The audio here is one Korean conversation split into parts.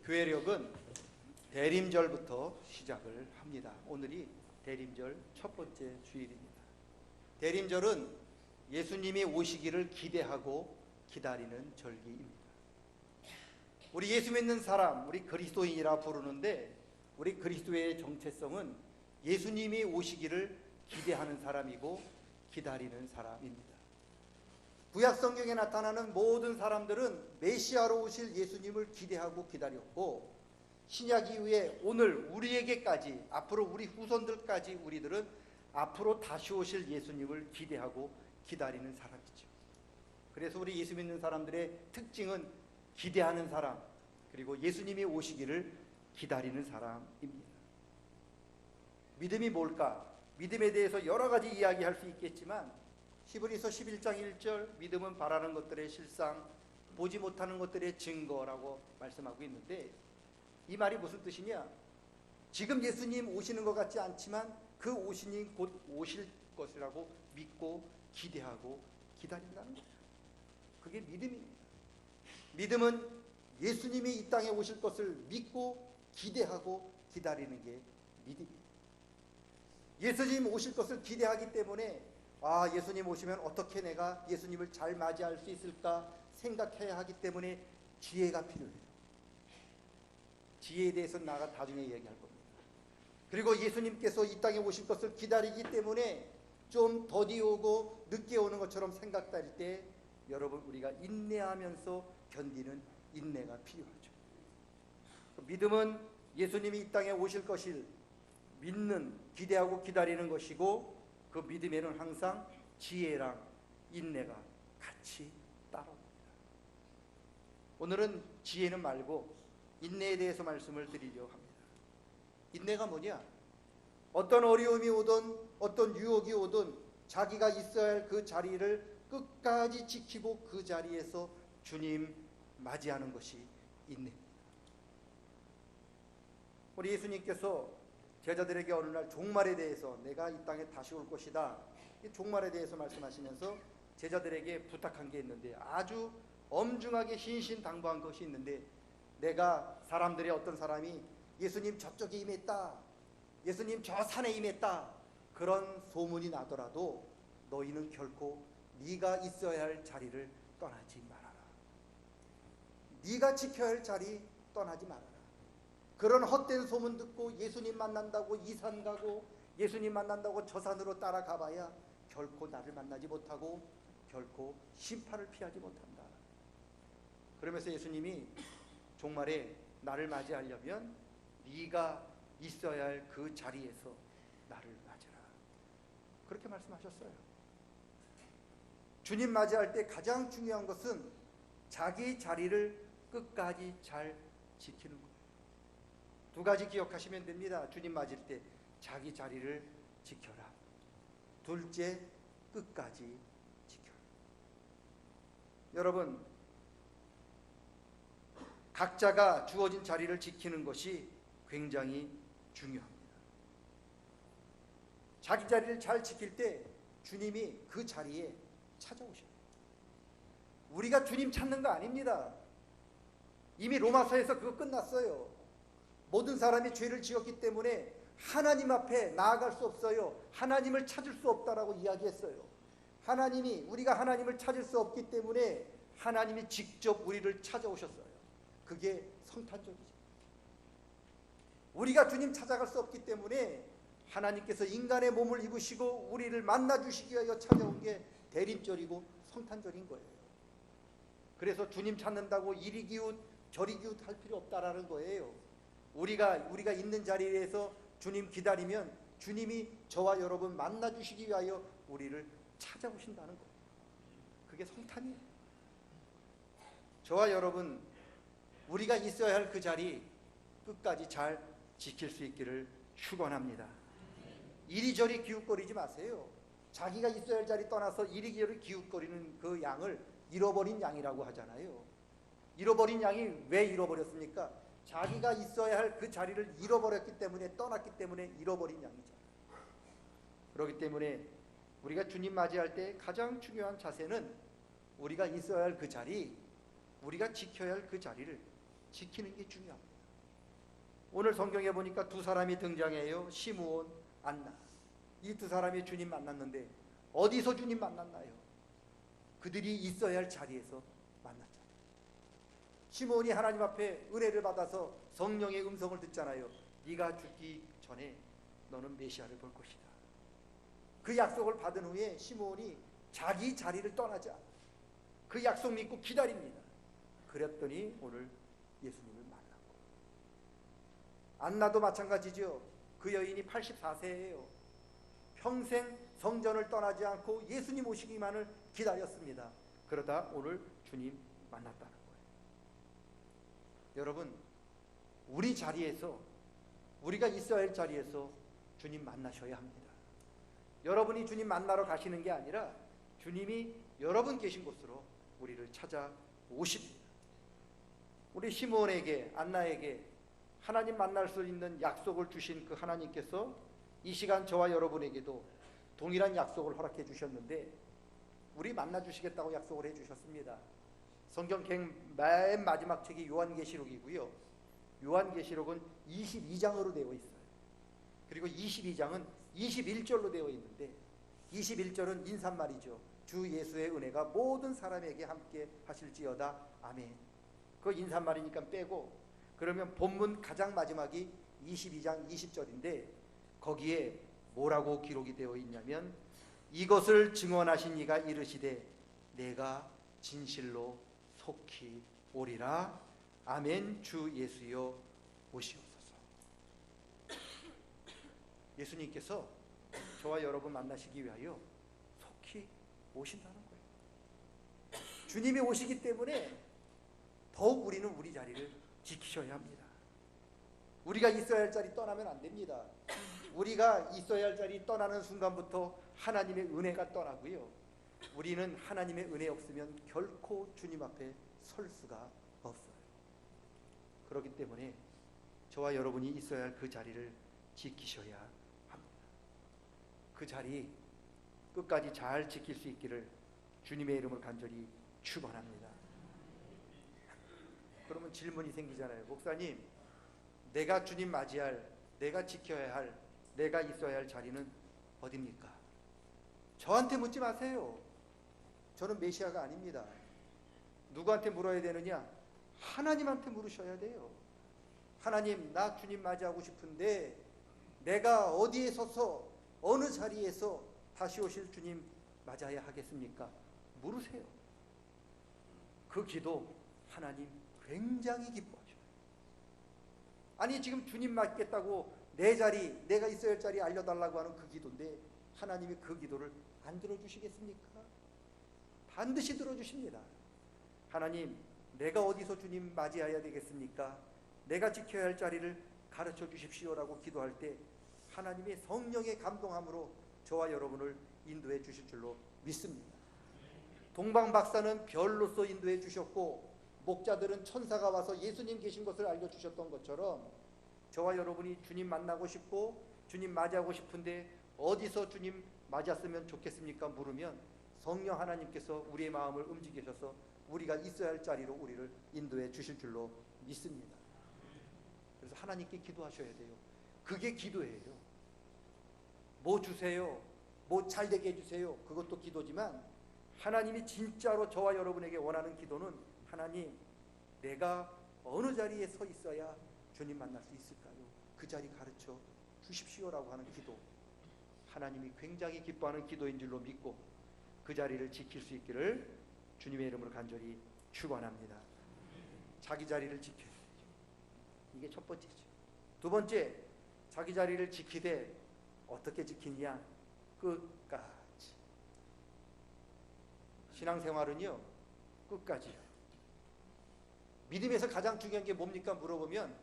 교회력은 대림절부터 시작을 합니다. 오늘이 대림절 첫 번째 주일입니다. 대림절은 예수님이 오시기를 기대하고 기다리는 절기입니다. 우리 예수 믿는 사람, 우리 그리스도인이라 부르는데 우리 그리스도의 정체성은 예수님이 오시기를 기대하는 사람이고 기다리는 사람입니다. 구약 성경에 나타나는 모든 사람들은 메시아로 오실 예수님을 기대하고 기다렸고, 신약 이후에 오늘 우리에게까지, 앞으로 우리 후손들까지 우리들은 앞으로 다시 오실 예수님을 기대하고 기다리는 사람이죠. 그래서 우리 예수 믿는 사람들의 특징은 기대하는 사람, 그리고 예수님이 오시기를 기다리는 사람입니다. 믿음이 뭘까? 믿음에 대해서 여러 가지 이야기할 수 있겠지만 히브리서 11장 1절 믿음은 바라는 것들의 실상, 보지 못하는 것들의 증거라고 말씀하고 있는데, 이 말이 무슨 뜻이냐? 지금 예수님 오시는 것 같지 않지만 그 오시니 곧 오실 것이라고 믿고 기대하고 기다린다는 거예요. 그게 믿음입니다. 믿음은 예수님이 이 땅에 오실 것을 믿고 기대하고 기다리는 게 믿음입니다. 예수님 오실 것을 기대하기 때문에 예수님 오시면 어떻게 내가 예수님을 잘 맞이할 수 있을까 생각해야 하기 때문에 지혜가 필요해요. 지혜에 대해서는 나중에 얘기할 겁니다. 그리고 예수님께서 이 땅에 오실 것을 기다리기 때문에 좀 더디 오고 늦게 오는 것처럼 생각될 때 여러분, 우리가 인내하면서 견디는 인내가 필요하죠. 믿음은 예수님이 이 땅에 오실 것을 믿는, 기대하고 기다리는 것이고, 그 믿음에는 항상 지혜랑 인내가 같이 따라옵니다. 오늘은 지혜는 말고 인내에 대해서 말씀을 드리려고 합니다. 인내가 뭐냐? 어떤 어려움이 오든 어떤 유혹이 오든 자기가 있어야 할 그 자리를 끝까지 지키고 그 자리에서 주님 맞이하는 것이 인내입니다. 우리 예수님께서 제자들에게 어느 날 종말에 대해서, 내가 이 땅에 다시 올 것이다, 이 종말에 대해서 말씀하시면서 제자들에게 부탁한 게 있는데, 아주 엄중하게 신신당부한 것이 있는데, 내가 사람들의 어떤 사람이 예수님 저쪽에 임했다, 예수님 저 산에 임했다, 그런 소문이 나더라도 너희는 결코 네가 있어야 할 자리를 떠나지 말아라. 네가 지켜야 할 자리 떠나지 말아라. 그런 헛된 소문 듣고 예수님 만난다고 이 산 가고 예수님 만난다고 저 산으로 따라가 봐야 결코 나를 만나지 못하고 결코 심판을 피하지 못한다. 그러면서 예수님이 종말에 나를 맞이하려면 네가 있어야 할 그 자리에서 나를 맞으라, 그렇게 말씀하셨어요. 주님 맞이할 때 가장 중요한 것은 자기 자리를 끝까지 잘 지키는 거예요. 두 가지 기억하시면 됩니다. 주님 맞을 때 자기 자리를 지켜라. 둘째, 끝까지 지켜라. 여러분, 각자가 주어진 자리를 지키는 것이 굉장히 중요합니다. 자기 자리를 잘 지킬 때 주님이 그 자리에 찾아오셔요. 우리가 주님 찾는 거 아닙니다. 이미 로마서에서 그거 끝났어요. 모든 사람이 죄를 지었기 때문에 하나님 앞에 나아갈 수 없어요. 하나님을 찾을 수 없다라고 이야기했어요. 우리가 하나님을 찾을 수 없기 때문에 하나님이 직접 우리를 찾아오셨어요. 그게 성탄절이죠. 우리가 주님 찾아갈 수 없기 때문에 하나님께서 인간의 몸을 입으시고 우리를 만나주시기 위하여 찾아온 게 대림절이고 성탄절인 거예요. 그래서 주님 찾는다고 이리 기웃 저리 기웃 할 필요 없다라는 거예요. 우리가 있는 자리에서 주님 기다리면 주님이 저와 여러분 만나주시기 위하여 우리를 찾아오신다는 거예요. 그게 성탄이에요. 저와 여러분, 우리가 있어야 할 그 자리 끝까지 잘 지킬 수 있기를 축원합니다. 이리저리 기웃거리지 마세요. 자기가 있어야 할 자리 떠나서 이리저리 기웃거리는 그 양을 잃어버린 양이라고 하잖아요. 잃어버린 양이 왜 잃어버렸습니까? 자기가 있어야 할 그 자리를 잃어버렸기 때문에, 떠났기 때문에 잃어버린 양이잖아요. 그렇기 때문에 우리가 주님 맞이할 때 가장 중요한 자세는 우리가 있어야 할 그 자리, 우리가 지켜야 할 그 자리를 지키는 게 중요합니다. 오늘 성경에 보니까 두 사람이 등장해요. 시므온, 안나. 이 두 사람이 주님 만났는데 어디서 주님 만났나요? 그들이 있어야 할 자리에서 만났잖아요. 시므온이 하나님 앞에 은혜를 받아서 성령의 음성을 듣잖아요. 네가 죽기 전에 너는 메시아를 볼 것이다. 그 약속을 받은 후에 시므온이 자기 자리를 떠나지 않아요. 그 약속 믿고 기다립니다. 그랬더니 오늘 예수님을 만났고, 안나도 마찬가지죠. 그 여인이 84세예요. 평생 성전을 떠나지 않고 예수님 오시기만을 기다렸습니다. 그러다 오늘 주님 만났다는 거예요. 여러분, 우리 자리에서, 우리가 있어야 할 자리에서 주님 만나셔야 합니다. 여러분이 주님 만나러 가시는 게 아니라 주님이 여러분 계신 곳으로 우리를 찾아오십니다. 우리 시므온에게, 안나에게 하나님 만날 수 있는 약속을 주신 그 하나님께서 이 시간 저와 여러분에게도 동일한 약속을 허락해 주셨는데, 우리 만나 주시겠다고 약속을 해 주셨습니다. 성경 맨 마지막 책이 요한계시록이고요. 요한계시록은 22장으로 되어 있어요. 그리고 22장은 21절로 되어 있는데, 21절은 인사말이죠. 주 예수의 은혜가 모든 사람에게 함께 하실지어다. 아멘. 그 인사말이니까 빼고, 그러면 본문 가장 마지막이 22장 20절인데 거기에 뭐라고 기록이 되어 있냐면, 이것을 증언하신 이가 이르시되 내가 진실로 속히 오리라. 아멘. 주 예수여 오시옵소서. 예수님께서 저와 여러분 만나시기 위하여 속히 오신다는 거예요. 주님이 오시기 때문에 더욱 우리는 우리 자리를 지키셔야 합니다. 우리가 있어야 할 자리 떠나면 안 됩니다. 우리가 있어야 할 자리 떠나는 순간부터 하나님의 은혜가 떠나고요. 우리는 하나님의 은혜 없으면 결코 주님 앞에 설 수가 없어요. 그렇기 때문에 저와 여러분이 있어야 할 그 자리를 지키셔야 합니다. 그 자리 끝까지 잘 지킬 수 있기를 주님의 이름으로 간절히 축원합니다. 그러면 질문이 생기잖아요. 목사님, 내가 주님 맞이할, 내가 지켜야 할, 내가 있어야 할 자리는 어디입니까? 저한테 묻지 마세요. 저는 메시아가 아닙니다. 누구한테 물어야 되느냐? 하나님한테 물으셔야 돼요. 하나님, 나 주님 맞이하고 싶은데 내가 어디에 서서 어느 자리에서 다시 오실 주님 맞아야 하겠습니까? 물으세요. 그 기도 하나님 굉장히 기뻐하셔요. 아니, 지금 주님 맞겠다고 내 자리, 내가 있어야 할 자리 알려달라고 하는 그 기도인데 하나님이 그 기도를 안 들어주시겠습니까? 반드시 들어주십니다. 하나님, 내가 어디서 주님 맞이해야 되겠습니까? 내가 지켜야 할 자리를 가르쳐 주십시오라고 기도할 때 하나님의 성령의 감동함으로 저와 여러분을 인도해 주실 줄로 믿습니다. 동방 박사는 별로서 인도해 주셨고, 목자들은 천사가 와서 예수님 계신 것을 알려주셨던 것처럼 저와 여러분이 주님 만나고 싶고 주님 맞이하고 싶은데 어디서 주님 맞았으면 좋겠습니까? 물으면 성령 하나님께서 우리의 마음을 움직이셔서 우리가 있어야 할 자리로 우리를 인도해 주실 줄로 믿습니다. 그래서 하나님께 기도하셔야 돼요. 그게 기도예요. 뭐 주세요, 뭐 잘되게 해주세요, 그것도 기도지만 하나님이 진짜로 저와 여러분에게 원하는 기도는, 하나님, 내가 어느 자리에 서 있어야 주님 만날 수 있을까요? 그 자리 가르쳐 주십시오라고 하는 기도, 하나님이 굉장히 기뻐하는 기도인 줄로 믿고 그 자리를 지킬 수 있기를 주님의 이름으로 간절히 축원합니다. 자기 자리를 지켜야 되죠. 이게 첫 번째죠. 두 번째, 자기 자리를 지키되 어떻게 지키냐? 끝까지. 신앙생활은요, 끝까지요. 믿음에서 가장 중요한 게 뭡니까? 물어보면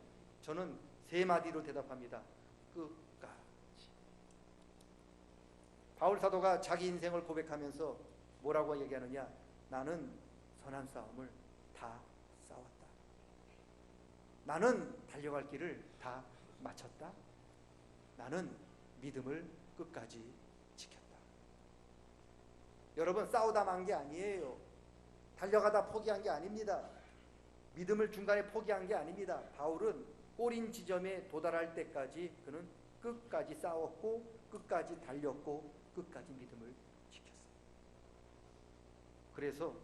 저는 세 마디로 대답합니다. 끝까지. 바울 사도가 자기 인생을 고백하면서 뭐라고 얘기하느냐? 나는 선한 싸움을 다 싸웠다. 나는 달려갈 길을 다 마쳤다. 나는 믿음을 끝까지 지켰다. 여러분, 싸우다 만 게 아니에요. 달려가다 포기한 게 아닙니다. 믿음을 중간에 포기한 게 아닙니다. 바울은 꼬린 지점에 도달할 때까지 그는 끝까지 싸웠고 끝까지 달렸고 끝까지 믿음을 지켰어요. 그래서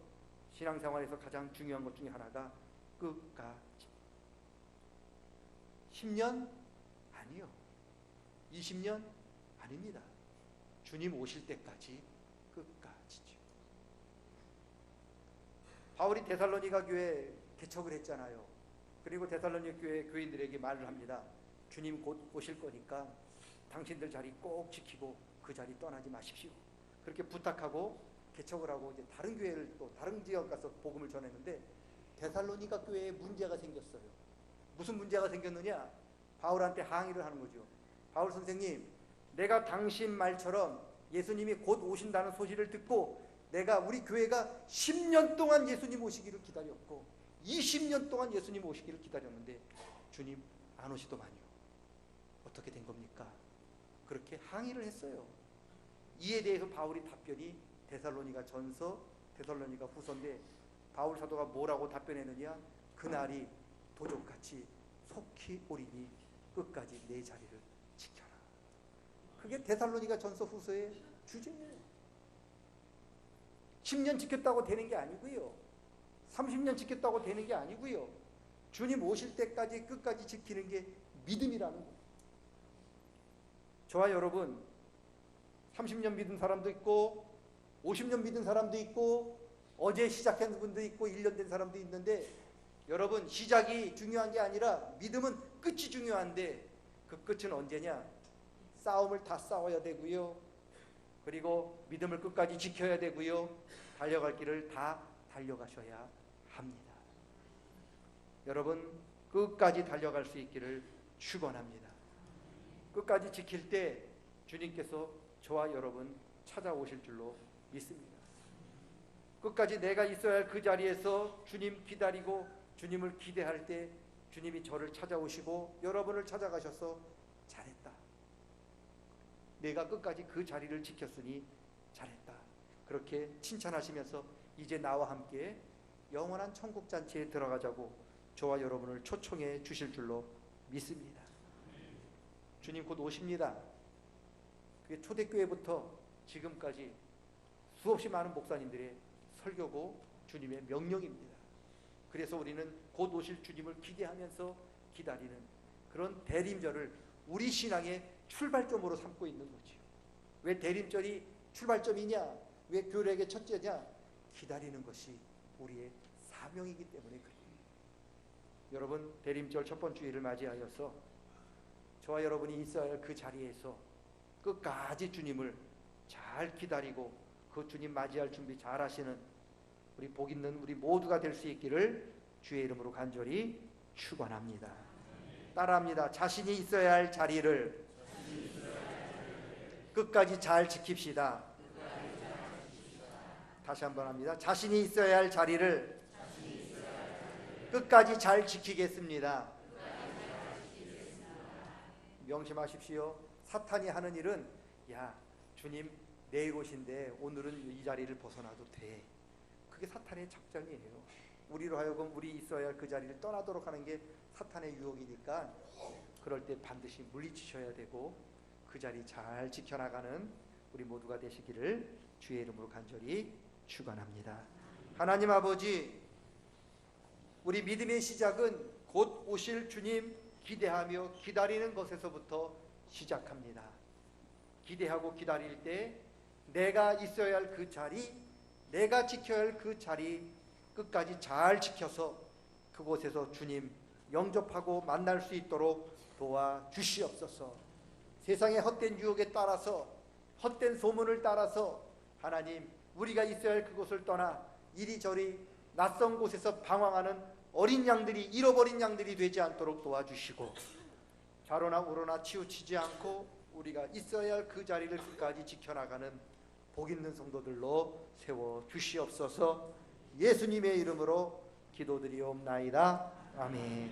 신앙생활에서 가장 중요한 것 중에 하나가 끝까지. 10년? 아니요. 20년? 아닙니다. 주님 오실 때까지 끝까지죠. 바울이 데살로니가 교회 개척을 했잖아요. 그리고 데살로니가 교회 교인들에게 말을 합니다. 주님 곧 오실 거니까 당신들 자리 꼭 지키고 그 자리 떠나지 마십시오. 그렇게 부탁하고 개척을 하고 이제 다른 교회를 또 다른 지역 가서 복음을 전했는데 데살로니가 교회에 문제가 생겼어요. 무슨 문제가 생겼느냐? 바울한테 항의를 하는 거죠. 바울 선생님, 내가 당신 말처럼 예수님이 곧 오신다는 소식을 듣고 내가 우리 교회가 10년 동안 예수님 오시기를 기다렸고 20년 동안 예수님 오시기를 기다렸는데 주님 안 오시더만요. 어떻게 된 겁니까? 그렇게 항의를 했어요. 이에 대해서 바울이 답변이 데살로니가 전서, 데살로니가 후서인데 바울 사도가 뭐라고 답변했느냐? 그날이 도적같이 속히 오리니 끝까지 내 자리를 지켜라. 그게 데살로니가 전서 후서의 주제예요. 10년 지켰다고 되는 게 아니고요. 30년 지켰다고 되는 게 아니고요. 주님 오실 때까지 끝까지 지키는 게 믿음이라는 거예요. 저와 여러분 30년 믿은 사람도 있고 50년 믿은 사람도 있고 어제 시작한 분도 있고 1년 된 사람도 있는데 여러분 시작이 중요한 게 아니라 믿음은 끝이 중요한데 그 끝은 언제냐? 싸움을 다 싸워야 되고요. 그리고 믿음을 끝까지 지켜야 되고요. 달려갈 길을 다 달려가셔야 합니다. 여러분 끝까지 달려갈 수 있기를 축원합니다. 끝까지 지킬 때 주님께서 저와 여러분 찾아오실 줄로 믿습니다. 끝까지 내가 있어야 할 그 자리에서 주님 기다리고 주님을 기대할 때 주님이 저를 찾아오시고 여러분을 찾아가셔서 잘했다. 내가 끝까지 그 자리를 지켰으니 잘했다. 그렇게 칭찬하시면서 이제 나와 함께 영원한 천국 잔치에 들어가자고 저와 여러분을 초청해 주실 줄로 믿습니다. 주님 곧 오십니다. 그게 초대교회부터 지금까지 수없이 많은 목사님들의 설교고 주님의 명령입니다. 그래서 우리는 곧 오실 주님을 기대하면서 기다리는 그런 대림절을 우리 신앙의 출발점으로 삼고 있는 거죠. 왜 대림절이 출발점이냐? 왜 교회의 첫째냐? 기다리는 것이 우리의 사명이기 때문에 그래요. 여러분 대림절 첫 번째 주일을 맞이하여서 저와 여러분이 있어야 할 그 자리에서 끝까지 주님을 잘 기다리고 그 주님 맞이할 준비 잘 하시는 우리 복 있는 우리 모두가 될 수 있기를 주의 이름으로 간절히 축원합니다. 따라합니다. 자신이 있어야 할 자리를 끝까지 잘 지킵시다. 다시 한번 합니다. 자신이 있어야 할 자리를 끝까지 잘 지키겠습니다. 명심하십시오. 사탄이 하는 일은 야 주님 내일 오신데 오늘은 이 자리를 벗어나도 돼. 그게 사탄의 작전이에요. 우리로 하여금 우리 있어야 할 그 자리를 떠나도록 하는 게 사탄의 유혹이니까 그럴 때 반드시 물리치셔야 되고 그 자리 잘 지켜나가는 우리 모두가 되시기를 주의 이름으로 간절히 축원합니다. 하나님 아버지, 우리 믿음의 시작은 곧 오실 주님 기대하며 기다리는 것에서부터 시작합니다. 기대하고 기다릴 때 내가 있어야 할 그 자리, 내가 지켜야 할 그 자리 끝까지 잘 지켜서 그곳에서 주님 영접하고 만날 수 있도록 도와주시옵소서. 세상의 헛된 유혹에 따라서 헛된 소문을 따라서 하나님 우리가 있어야 할 그곳을 떠나 이리저리 낯선 곳에서 방황하는 어린 양들이 잃어버린 양들이 되지 않도록 도와주시고 좌로나 우로나 치우치지 않고 우리가 있어야 할 그 자리를 끝까지 지켜나가는 복 있는 성도들로 세워주시옵소서. 예수님의 이름으로 기도드리옵나이다. 아멘.